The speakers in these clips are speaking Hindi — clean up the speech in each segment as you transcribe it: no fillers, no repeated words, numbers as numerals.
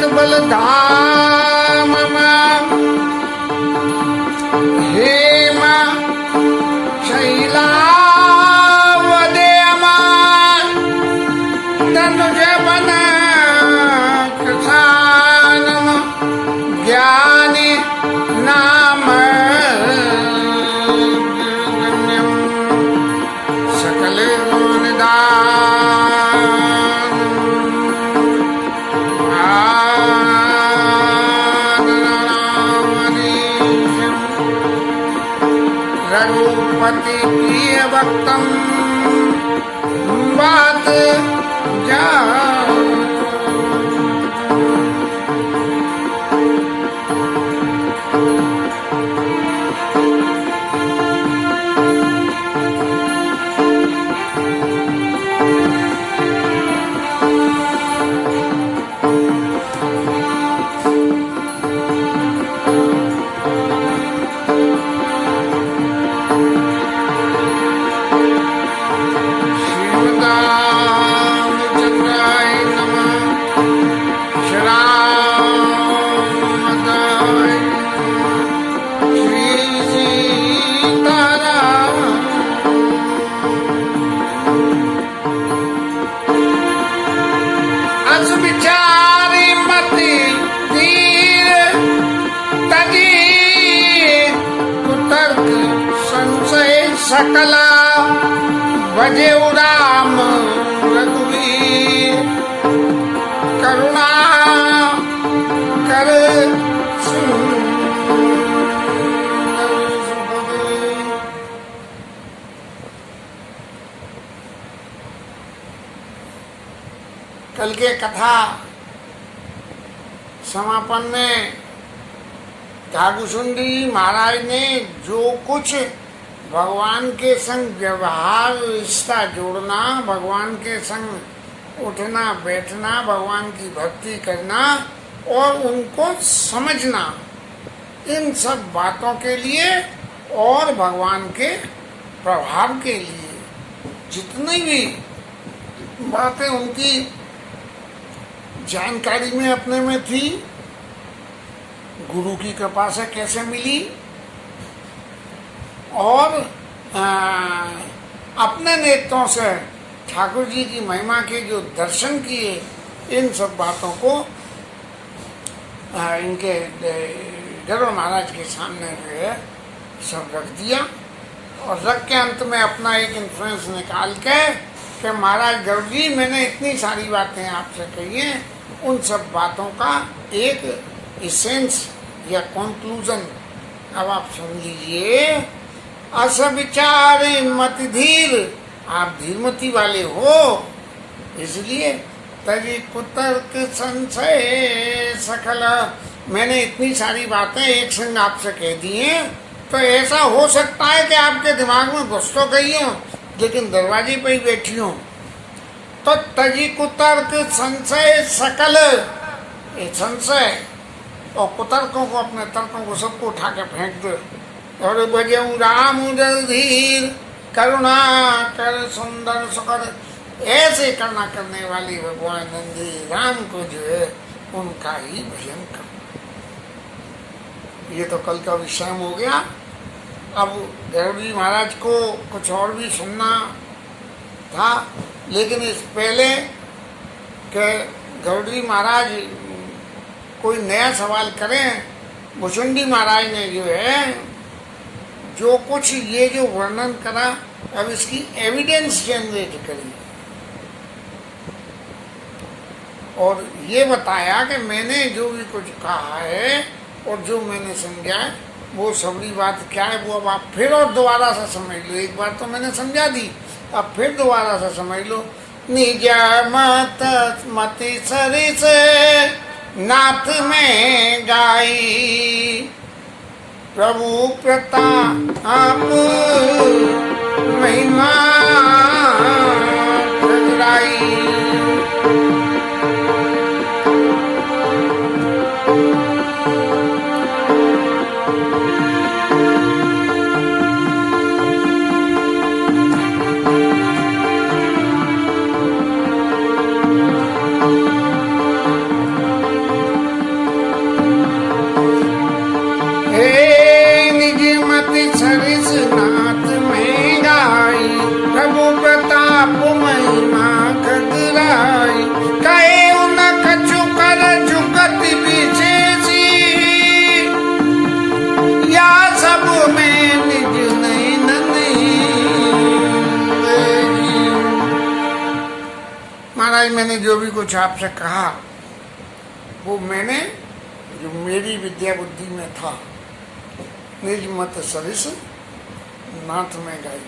बलधाम हेम शैलावदेम तनुज बन कृषानम ज्ञानी नाम सकल रघुपति प्रिय भक्तम बात जा सकला भजे राम रघुवीर करुणा कर कल के कथा समापन में ठाकुरसुंदरी महाराज ने जो कुछ भगवान के संग व्यवहार रिश्ता जोड़ना, भगवान के संग उठना बैठना, भगवान की भक्ति करना और उनको समझना, इन सब बातों के लिए और भगवान के प्रभाव के लिए जितनी भी बातें उनकी जानकारी में अपने में थी, गुरु की कृपा से कैसे मिली और अपने नेत्रों से ठाकुर जी की महिमा के जो दर्शन किए, इन सब बातों को इनके गरुड़ महाराज के सामने जो है सब रख दिया और रख के अंत में अपना एक इन्फ्लुएंस निकाल के कि महाराज गरुड़ जी मैंने इतनी सारी बातें आपसे कही हैं, उन सब बातों का एक इसेंस या कंक्लूजन अब आप सुन लीजिए। अस विचार मति धीर, आप धीरमती वाले हो, इसलिए तजी कुतर्क संशय सकल, मैंने इतनी सारी बातें एक संग आपसे कह दी हैं, तो ऐसा हो सकता है कि आपके दिमाग में घुस तो गई हो लेकिन दरवाजे पे ही बैठी हो। तो तजी कुतर्क संशय सकल, ये संशय और कुतर्कों को, अपने तर्कों को सबको उठा के फेंक दो और भजऊ राम धीर करुणा कर सुंदर सुकर, ऐसे करना करने वाली भगवान नंदी राम को जो है उनका ही भजन करो। ये तो कल का विषय हो गया। अब गरुड़ जी महाराज को कुछ और भी सुनना था, लेकिन इस पहले के गरुड़ जी महाराज कोई नया सवाल करें, भुचुंडी महाराज ने जो है जो कुछ ये जो वर्णन करा, अब इसकी एविडेंस जनरेट करी और ये बताया कि मैंने जो भी कुछ कहा है और जो मैंने समझा है वो सबरी बात क्या है, वो अब आप फिर और दोबारा से समझ लो। एक बार तो मैंने समझा दी, अब फिर दोबारा से समझ लो। निज मत मति सरिस नाथ में गाई, प्रभु प्रताप महिमा ठुकराई। महाराज मैंने जो भी कुछ आपसे कहा वो मैंने जो मेरी विद्या बुद्धि में था, निज मत सरिस नाथ में गई,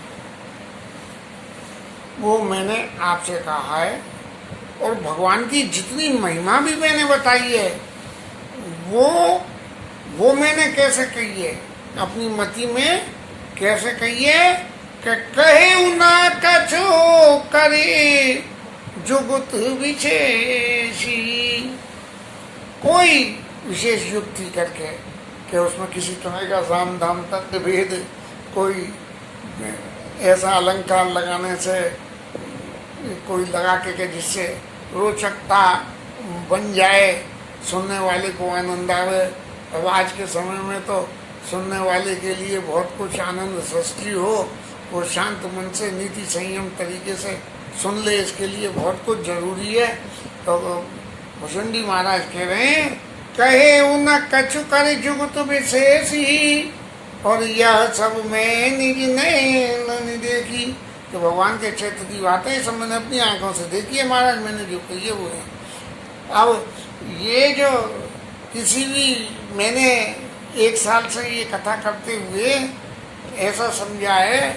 वो मैंने आपसे कहा है। और भगवान की जितनी महिमा भी मैंने बताई है वो मैंने कैसे कही है, अपनी मति में कैसे कही है कि कहे ना कछो करे जुगुत विशेषी, कोई विशेष युक्ति करके कि उसमें किसी तरह का साम धाम तक भेद, कोई ऐसा अलंकार लगाने से कोई लगा के जिससे रोचकता बन जाए, सुनने वाले को आनंद आवे। अब आज के समय में तो सुनने वाले के लिए बहुत कुछ आनंद सृष्टि हो, वो शांत मन से नीति संयम तरीके से सुन ले, इसके लिए बहुत कुछ जरूरी है। तो भुजंडी महाराज कह रहे हैं कहे उन कछु कर जुगत विशेष ही, और यह सब मैं निज नैन देखी। तो भगवान के क्षेत्र की बातें सब मैंने अपनी आंखों से देखी है महाराज, मैंने जो कही है वो है। अब ये जो किसी भी मैंने 1 साल से ये कथा करते हुए ऐसा समझा है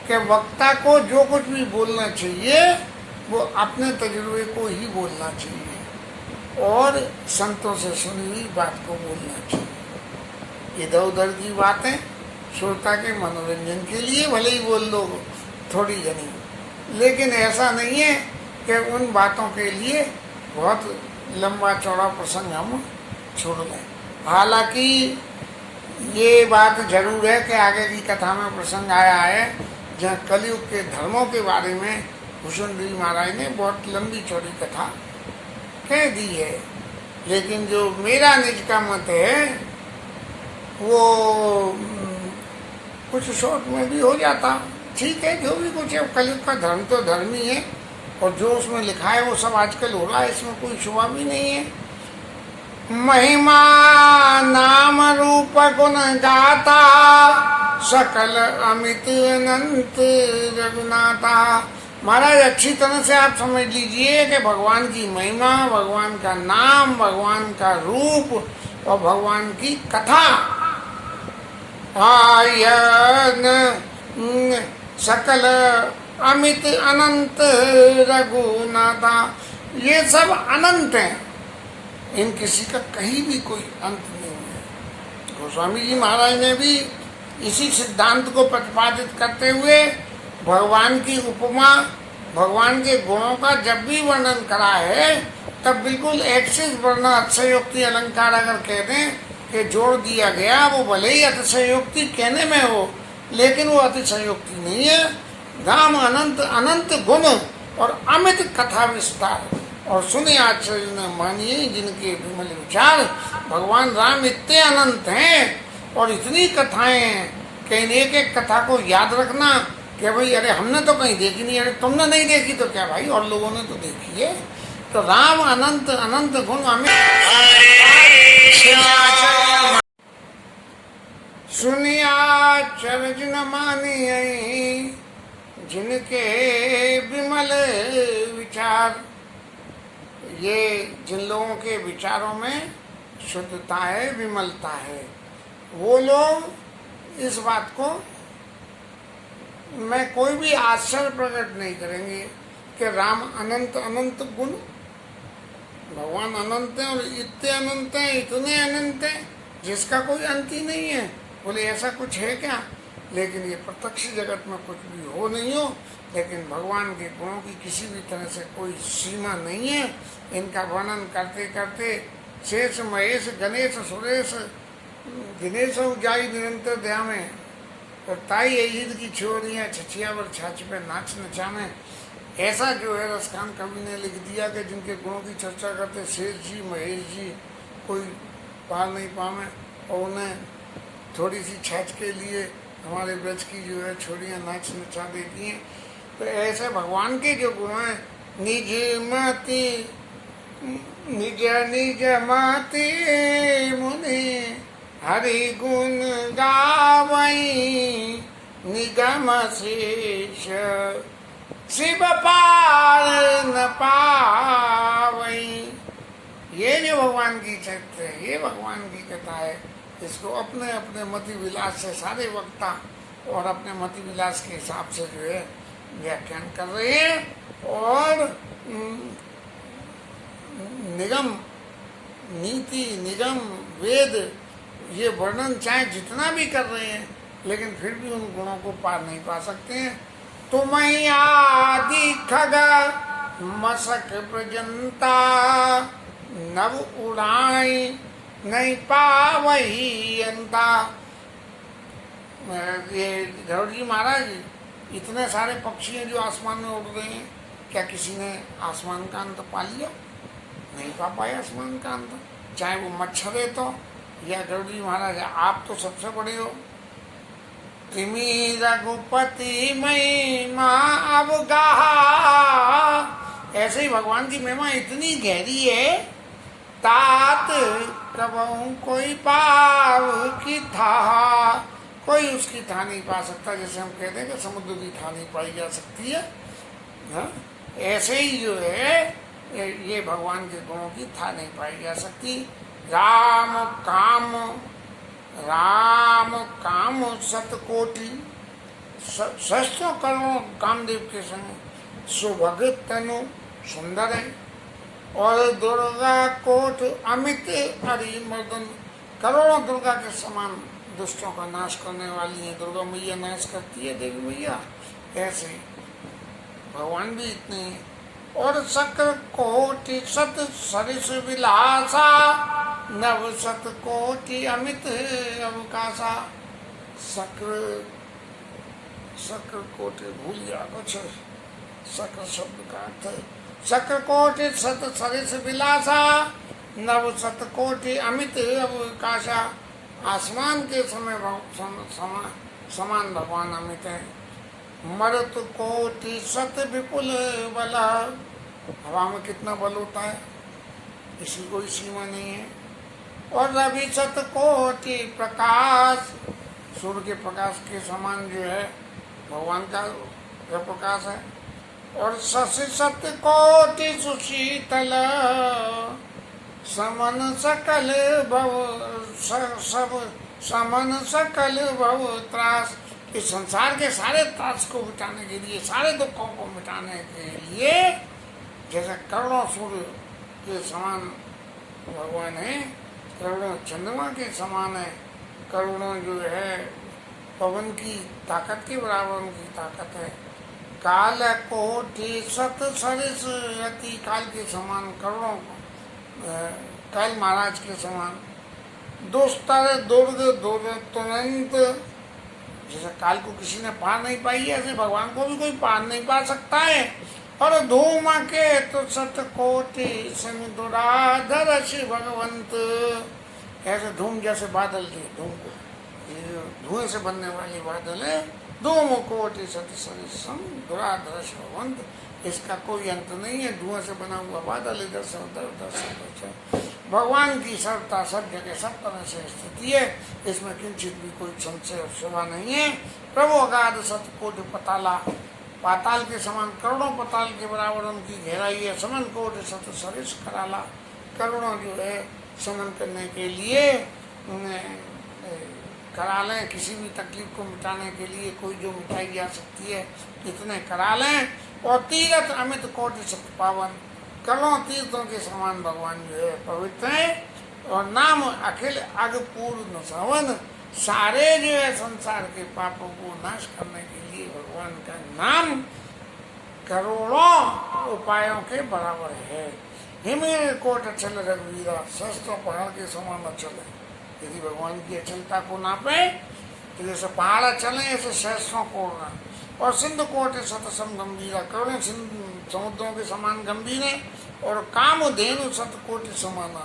कि वक्ता को जो कुछ भी बोलना चाहिए वो अपने तजुर्बे को ही बोलना चाहिए और संतों से सुनी हुई बात को बोलना चाहिए। इधर उधर की बातें श्रोता के मनोरंजन के लिए भले ही बोल लो थोड़ी जनी, लेकिन ऐसा नहीं है कि उन बातों के लिए बहुत लंबा चौड़ा प्रसंग हम छोड़ लें। हालांकि ये बात जरूर है कि आगे की कथा में प्रसंग आया है जहाँ कलयुग के धर्मों के बारे में भूषण जी महाराज ने बहुत लंबी चौड़ी कथा कह दी है, लेकिन जो मेरा निज का मत है वो कुछ शॉर्ट में भी हो जाता। ठीक है, जो भी कुछ है, कलयुग का धर्म तो धर्म ही है और जो उसमें लिखा है वो सब आजकल हो रहा है, इसमें कोई शुभा भी नहीं है। महिमा नाम रूप गुण गाता सकल अमित अनंत रघुनाथा। महाराज अच्छी तरह से आप समझ लीजिए कि भगवान की महिमा, भगवान का नाम, भगवान का रूप और भगवान की कथा, आयन सकल अमित अनंत रघुनाथा, ये सब अनंत हैं, इन किसी का कहीं भी कोई अंत नहीं है। गोस्वामी जी महाराज ने भी इसी सिद्धांत को प्रतिपादित करते हुए भगवान की उपमा, भगवान के गुणों का जब भी वर्णन करा है तब बिल्कुल एक्सिस वर्ण अतिशयोक्ति अलंकार अगर कह दें कि जोड़ दिया गया, वो भले ही अतिशयोक्ति कहने में हो लेकिन वो अतिशयोक्ति नहीं है। राम अनंत अनंत गुण और अमित कथा विस्तार, और सुने आचार्य ने मानिए जिनके विमल विचार। भगवान राम इतने अनंत हैं और इतनी कथाएं हैं कि इन एक एक कथा को याद रखना कि भाई अरे हमने तो कहीं देखी नहीं, अरे तुमने नहीं देखी तो क्या भाई और लोगों ने तो देखी है। तो राम अनंत अनंत गुण अमित सुनिया चरज न मानिए जिनके विमल विचार। ये जिन लोगों के विचारों में शुद्धता है, विमलता है, वो लोग इस बात को मैं कोई भी आश्चर्य प्रकट नहीं करेंगे कि राम अनंत अनंत गुण, भगवान अनंत हैं और इतने अनंत हैं, इतने अनंत हैं जिसका कोई अंत ही नहीं है। बोले ऐसा कुछ है क्या? लेकिन ये प्रत्यक्ष जगत में कुछ भी हो नहीं हो, लेकिन भगवान के गुणों की किसी भी तरह से कोई सीमा नहीं है। इनका वर्णन करते करते शेष महेश गणेश सुरेश दिनेश जाई निरंतर दया में, और ताई ईद की छोरियाँ छछियावर छाछ पे नाच नचाने। ऐसा जो है रसखान कवि ने लिख दिया कि जिनके गुणों की चर्चा करते शेष जी महेश जी कोई पार नहीं पावे, और उन्हें थोड़ी सी छाछ के लिए हमारे ब्रज की जो है छोरियाँ नाच नचा देती हैं। तो ऐसे भगवान के जो गुण हैं, निज मति निज निज मति मुनि हरि गुण गावई निगम शेष शिव पार न पावई। ये जो भगवान की चरित्र है, ये भगवान की कथा है। इसको अपने अपने मति विलास से सारे वक्ता और अपने मति विलास के हिसाब से जो है व्याख्यान कर रहे हैं। और निगम नीति, निगम, वेद ये वर्णन चाहे जितना भी कर रहे हैं, लेकिन फिर भी उन गुणों को पार नहीं पा सकते हैं। तुम्हें आदि खग मसक प्रजंता, नव उड़ाई नहीं पावही अंता। ये गरुड़ जी महाराज, इतने सारे पक्षी हैं जो आसमान में उड़ रहे हैं, क्या किसी ने आसमान का अंत पा लिया? नहीं पा पाए आसमान का अंत, चाहे वो मच्छर है तो, या गरुड़ जी महाराज आप तो सबसे बड़े हो। तिमी रघुपति महिमा अवगाहा, ऐसे ही भगवान की महिमा इतनी गहरी है, तात कबहू कोई पाव की था, कोई उसकी था नहीं पा सकता। जैसे हम कहते हैं कि समुद्र की था नहीं पाई जा सकती है, ऐसे ही जो है ये भगवान के गुणों की था नहीं पाई जा सकती। राम काम, राम काम सतकोटि, सहस्त्रों करोड़ों कामदेव के संग सुभगित तनु सुंदर है। और दुर्गा कोट अमित हरिमर्दन, करोड़ों दुर्गा के समान दुष्टों का नाश करने वाली है। दुर्गा मैया नाश करती है, देवी मैया, ऐसे भगवान भी इतने। और शक्र कोटि सत सरिस विलासा, नव सत कोटि अमित अवकाशा। शक्र, शक्र कोटि भूल गया कुछ, शक्र शब्द का अर्थ, शक्र कोटि सत सरिस विलासा, नव सत कोटि अमित अवकाशा। आसमान के समय समान भगवान अमित है। मरत कोटि सत विपुल बल, हवा में कितना बल होता है, इसकी कोई सीमा नहीं है। और रवि सत कोटि प्रकाश, सूर्य के प्रकाश के समान जो है भगवान का प्रकाश है। और शशि सत कोटि सुशीतल, समन सकल भव सब, समन सकल भव त्रास। इस संसार के सारे त्रास को मिटाने के लिए, सारे दुखों को मिटाने के लिए, जैसे करोड़ों सूर्य के समान भगवान है, करोड़ों चंद्रमा के समान है, करोड़ों जो है पवन की ताकत के बराबर उनकी ताकत है। काल कोटि सत सरिस अति, काल के समान करोड़ों, काल महाराज के समान। दुस्तर दुर्ग दुर्ग तुरंत, जैसे काल को किसी ने पार नहीं पाई है, ऐसे भगवान को भी कोई पार नहीं पा सकता है। और धूम के तो सत कोटि समिधुराधर शिव भगवंत, ऐसे धूम जैसे बादल थे, धूम को धुएं से बनने वाली बादल है। धूम कोटि सत सरिसम दुराधर शिव भगवंत, इसका कोई अंत नहीं है। धुएं से बना हुआ बादल इधर से उधर, उधर से उधर। भगवान की सर्वता सब जगह सब तरह से स्थिति है, इसमें किंचित भी कोई संशय और शोभा नहीं है। प्रभु अगाध सत कोटि पताला, पाताल के समान करोड़ों पताल के बराबर उनकी गहराई है। समन कोटि सत सरिस कराला, करोड़ों जो है समन करने के लिए करा लें, किसी भी तकलीफ को मिटाने के लिए कोई जो मिटाई जा सकती है इतने करा लें। और तीर्थ अमित कोटि सत पावन, करोड़ों तीर्थों के समान भगवान जो है पवित्र है। और नाम अखिल अग पूर्ण सवन, सारे जो है संसार के पापों को नाश करने के लिए भगवान का नाम करोड़ों उपायों के बराबर है। हिमेर कोट अचल रघुवीरा, सहस्त्रों पहाड़ के समान अचल है। यदि भगवान की अचलता को नापे तो जैसे पहाड़ अचल है, ऐसे सहस्त्रों कोड़ना। और सिंधु कोट सतसम गंभीरा, करोड़ों समुद्रों के समान गंभीर है। और काम धेनु सत कोटि समाना,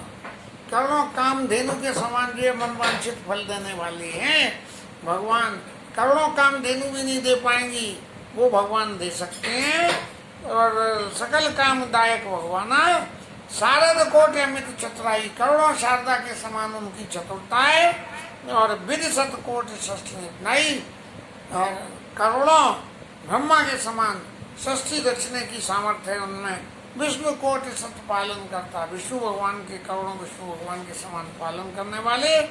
करोड़ों काम धेनु के समान जो है मनवांछित फल देने वाली हैं। भगवान करोड़ों काम धेनु भी नहीं दे पाएंगी, वो भगवान दे सकते हैं। और सकल कामदायक भगवान, शारद कोटि अमित चतुराई, करोड़ों शारदा के समान उनकी चतुरता है। और विद सत कोटि षष्ठी नहीं, और करोड़ों ब्रह्मा के समान षष्ठी दक्षिणे की सामर्थ्य है उनमें। विष्णु कोटि सत पालन करता, विष्णु भगवान के करोड़ों विष्णु भगवान के समान पालन करने वाले,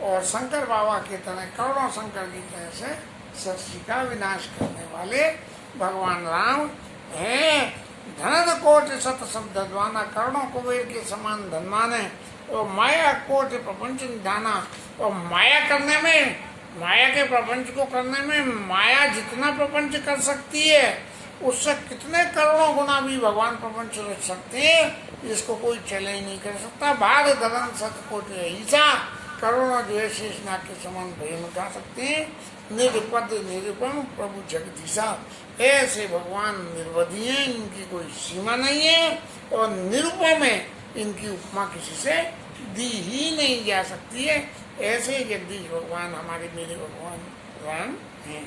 और शंकर बाबा के तरह करोड़ों शंकर की तरह से सृष्टि का विनाश करने वाले भगवान राम हैं। धनद कोटि सत शब्दवाना, करोड़ों कुबेर के समान धनवान है, और माया कोटि प्रपंच निधाना, और माया करने में, माया के प्रपंच को करने में माया जितना प्रपंच कर सकती है उससे कितने करोड़ों गुना भी भगवान प्रपंच रच सकते हैं, इसको कोई चैलेंज नहीं कर सकता। भाग धरन सत कोटि ईसा, करोड़ों जो है शेषनाग के समान भय गा सकते हैं। निरुपद निरुपम प्रभु जगदीशा, ऐसे भगवान निर्वधि हैं, इनकी कोई सीमा नहीं है, और निरुपम है, इनकी उपमा किसी से दी ही नहीं जा सकती है। ऐसे जगदीश भगवान हमारे मेरे भगवान राम हैं।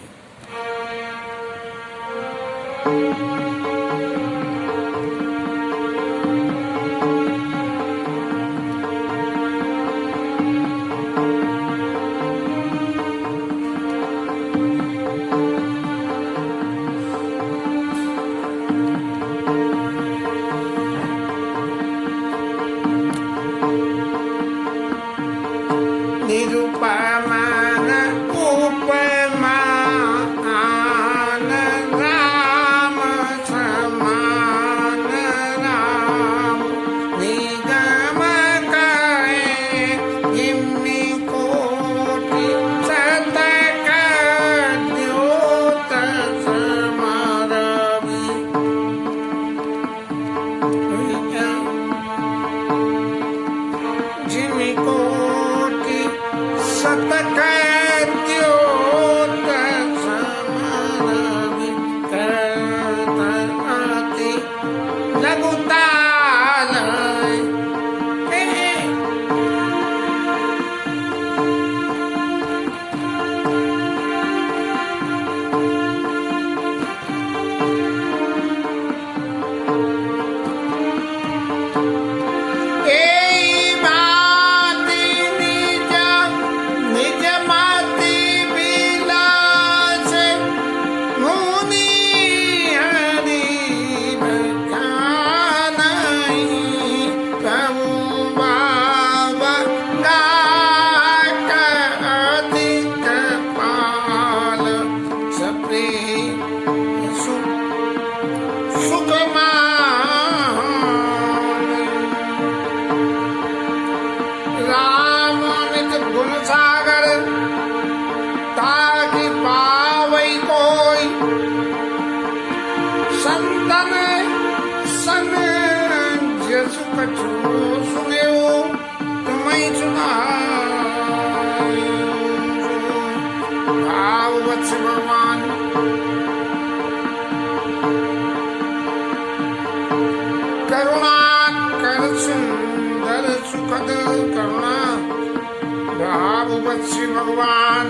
भगवान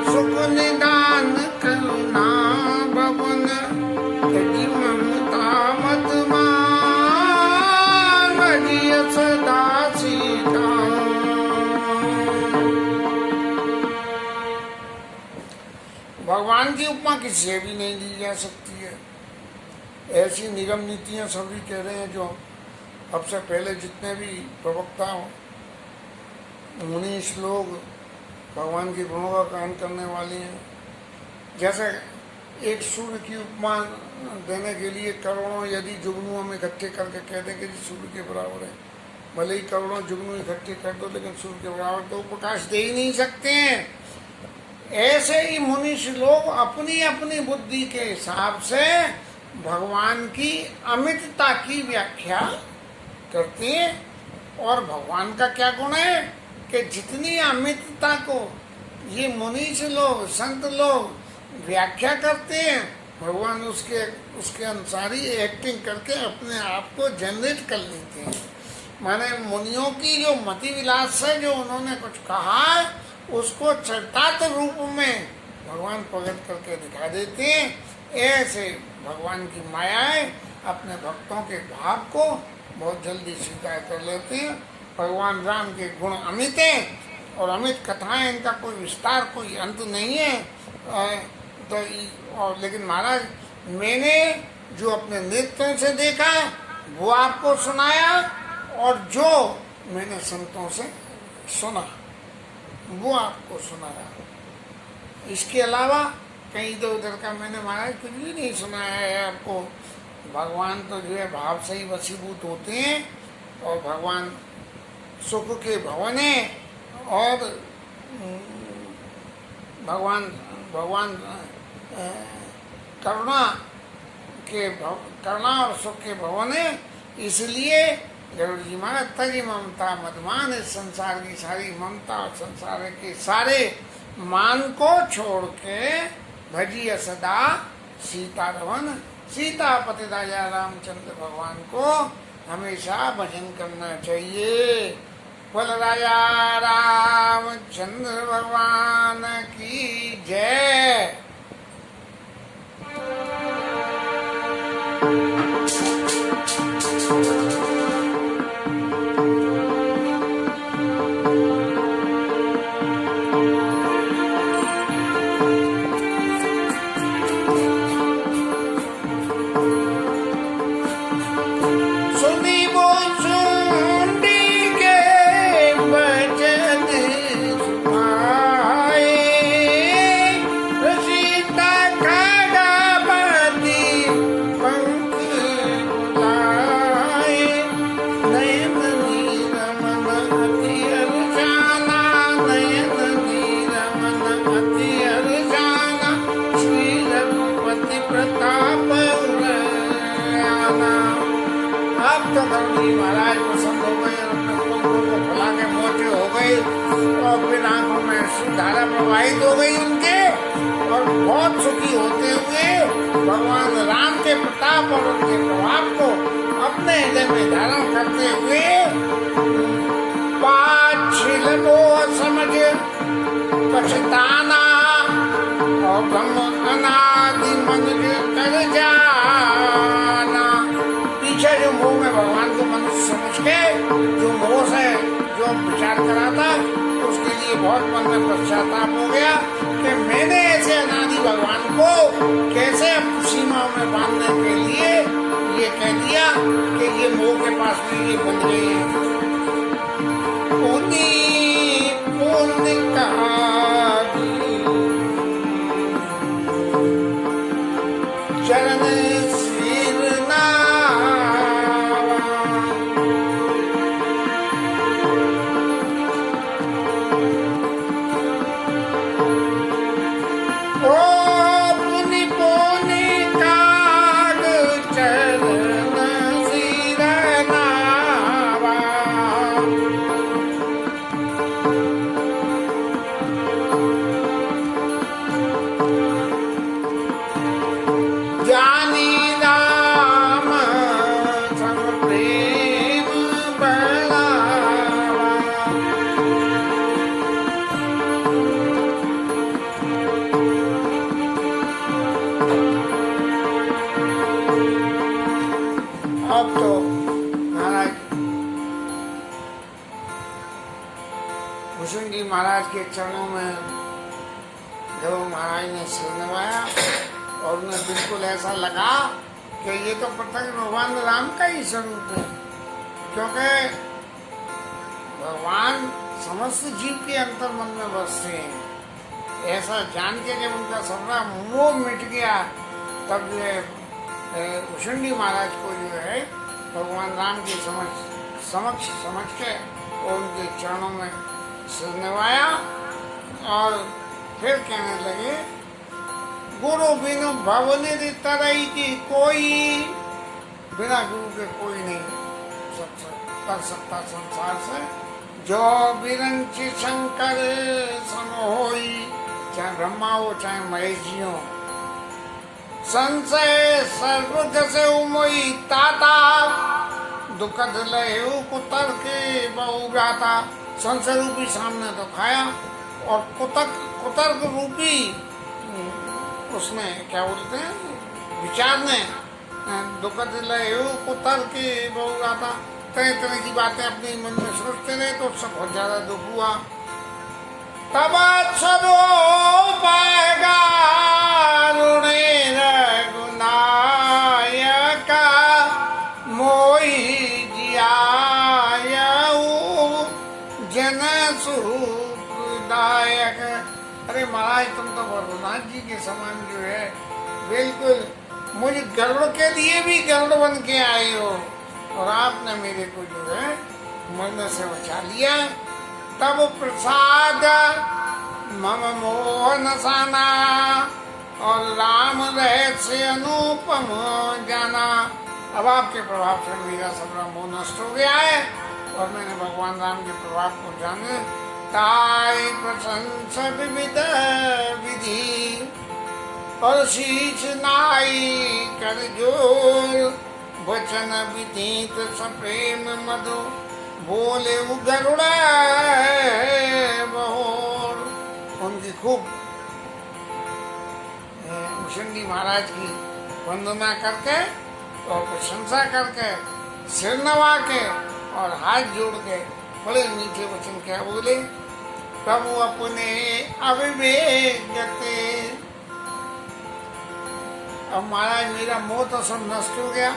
सुख निदान करुणा भवन, तजी ममता मत मान, भजिय सदा सीता। भगवान की उपमा किसी से भी नहीं दी जा सकती है। ऐसी निगम नीतियां सभी कह रहे हैं, जो अब से पहले जितने भी प्रवक्ता मुनीष लोग भगवान के गुणों का गान करने वाले हैं। जैसे एक सूर्य की उपमा देने के लिए करोड़ों यदि जुगनू हम इकट्ठे करके कह दें कि सूर्य के बराबर है, भले ही करोड़ों जुगनू इकट्ठे कर दो, लेकिन सूर्य के बराबर तो प्रकाश दे ही नहीं सकते हैं। ऐसे ही मुनीष लोग अपनी अपनी बुद्धि के हिसाब से भगवान की अमितता की व्याख्या करते हैं। और भगवान का क्या गुण है कि जितनी अमितता को ये मुनीष लोग संत लोग व्याख्या करते हैं, भगवान उसके अनुसार ही एक्टिंग करके अपने आप को जनरेट कर लेते हैं। माने मुनियों की जो मति विलास है, जो उन्होंने कुछ कहा है, उसको चरितार्थ रूप में भगवान प्रकट करके दिखा देते हैं। ऐसे भगवान की मायाएं अपने भक्तों के भाव को बहुत जल्दी स्वीकार कर लेते हैं। भगवान राम के गुण अमित हैं और अमित कथाएं, इनका कोई विस्तार कोई अंत नहीं है। और लेकिन महाराज मैंने जो अपने नेत्रों से देखा वो आपको सुनाया, और जो मैंने संतों से सुना वो आपको सुनाया। इसके अलावा कहीं इधर उधर का मैंने महाराज कुछ भी नहीं सुनाया है आपको। भगवान तो जो है भाव से ही वशीभूत होते हैं, और भगवान सुख के भवन है, और भगवान करुणा और सुख के भवन है। इसलिए गरुड़ जी महाराज तजी ममता मदमान, इस संसार की सारी ममता और संसार के सारे मान को छोड़ के भजिए सदा सीता रमन, सीतापति राजा रामचंद्र भगवान को हमेशा भजन करना चाहिए। बोल राजा रामचंद्र भगवान की जय। महाराज पसंद हो गए, अपने पुत्र को फुला के मोटे हो गए, और फिर आंखों में धारा प्रवाहित हो गई उनके, और बहुत सुखी होते हुए भगवान राम के प्रताप और उनके प्रभाव को अपने हृदय में धारण करते हुए पाछिल को समझ पछताना और ब्रह्म अनादि मन कर जाना। पीछे जो मोह में भगवान को मनुष्य समझ के जो मोह से जो विचार करा था, उसके लिए बहुत मन में पश्चाताप हो गया कि मैंने ऐसे अनादि भगवान को कैसे सीमाओं में बांधने के लिए ये कह दिया कि ये मोह के पास में ये बन गए हैं। पुण्य चरण सिरना महाराज के चरणों में जब महाराज ने सिर नवाया, और उन्हें बिल्कुल ऐसा लगा कि ये तो प्रत्यक्ष भगवान राम का ही स्वरूप है, क्योंकि भगवान समस्त जीव के अंतर मन में बसते हैं। ऐसा जान के जब उनका सारा मोह मिट गया, तब जो है उशंडी महाराज को जो है भगवान राम की समक्ष समझ के और उनके चरणों में सिर नवाया, और फिर कहने लगे गुरु बिनु भवनिधि तरई की कोई, बिना गुरु के कोई नहीं कर सकता संसार से। जो बिरंची शंकर सम होई, चाहे ब्रह्मा हो चाहे महेश जी हो। संशय सर्वग से उमोई ताता, दुखद लहू कुतर के बहु गाता। संशय रूपी सामने तो खाया, और कुतर्क रूपी उसने क्या बोलते हैं विचार ने दुखद लहू कुतर के बहु गाता। तरह तरह की बातें अपने मन में सोचते रहे, तो उससे बहुत ज्यादा दुख हुआ। तब स्वरूप महाराज तुम तो भरभनाथ जी के समान जो है बिल्कुल मुझे गरुड़ के लिए भी गरुड़ बन के आए हो, और आपने मेरे को जो है मरने से बचा लिया। तब प्रसाद मम मोहन साना, और राम रहस्य अनुपम जाना। अब आपके प्रभाव से मेरा सबरा मोह नष्ट हो गया है, और मैंने भगवान राम के प्रभाव को जाने। ताई प्रशंसा विविध विधि, और शीश नाई कर जोर। वचन विधीत सप्रेम मधु, बोले गरुड़ा बहोर। उनकी खूब मुशंडी महाराज की वंदना करके और प्रशंसा करके, सिर नवा के और हाथ जोड़ के बड़े मीठे वचन क्या बोले। प्रभु अपने अविवेक गते। अब महाराज मेरा मोह तो सब नष्ट हो गया,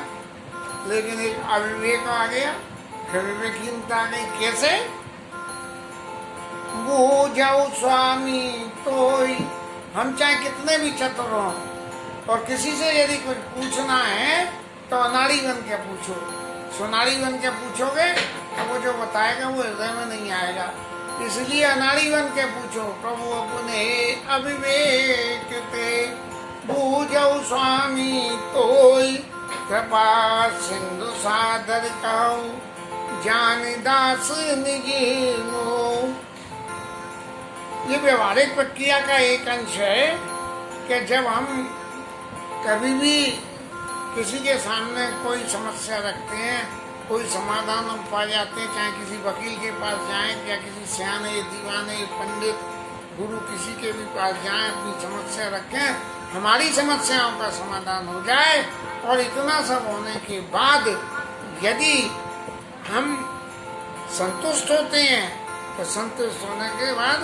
लेकिन एक अविवेक आ गया, फिर विवेकहीनता आ गई। कैसे? वो जाओ स्वामी तोई। हम चाहे कितने भी चतुर हों, और किसी से यदि कुछ पूछना है तो अनाड़ी बन के पूछो। सोनाड़ी बन के पूछोगे तो वो जो बताएगा वो हृदय में नहीं आएगा, इसलिए अनाड़ी बन के पूछो। प्रभु अपने अविवेक ते, बूझो स्वामी तोई। कृपा सिंधु सादर कहूँ, जान दास निजी मोह। ये व्यवहारिक प्रक्रिया का एक अंश है कि जब हम कभी भी किसी के सामने कोई समस्या रखते हैं, कोई समाधान हम पा जाते हैं, चाहे किसी वकील के पास जाएं या किसी सियाने दीवाने पंडित गुरु किसी के भी पास जाएं, अपनी समस्या रखें, हमारी समस्याओं का समाधान हो जाए। और इतना सब होने के बाद यदि हम संतुष्ट होते हैं तो संतुष्ट होने के बाद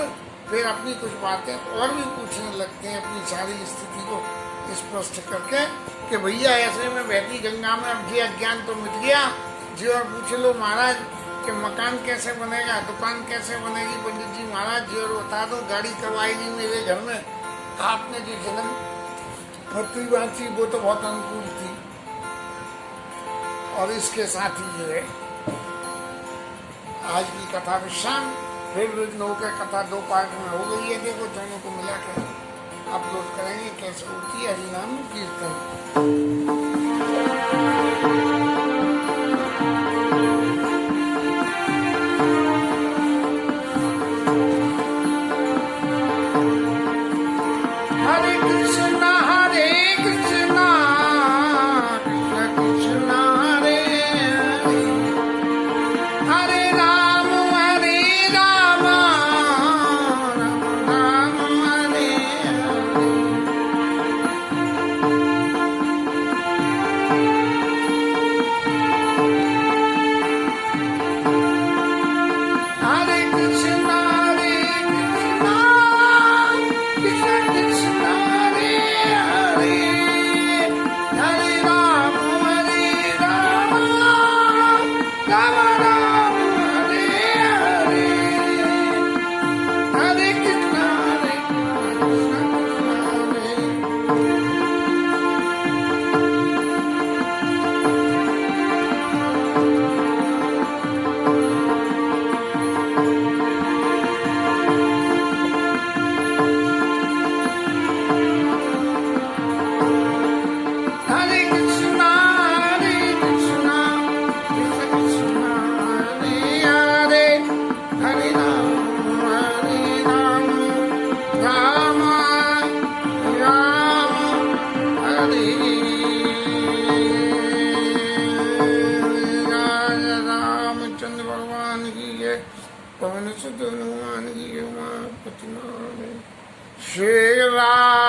फिर अपनी कुछ बातें और भी पूछने लगते हैं, अपनी सारी स्थिति को स्पष्ट करके कि भैया ऐसे में बहती गंगा में अब जी अज्ञान तो मिट गया जी, और पूछ लो महाराज कि मकान कैसे बनेगा, दुकान कैसे बनेगी पंडित जी महाराज जी, और बता दो गाड़ी कब आएगी मेरे घर में। आपने जो जन्म पृथ्वी थी वो तो बहुत अनुकूल थी। और इसके साथ ही जो है आज की कथा विश्राम, फिर विघ्नों के कथा 2 पार्ट में हो गई है। देखो दोनों को मिला कर अपलोड करेंगे कैसे होती है हरिनाम कीर्तन। हरे कृष्णा पवन सुत हनुमान की श्री राम।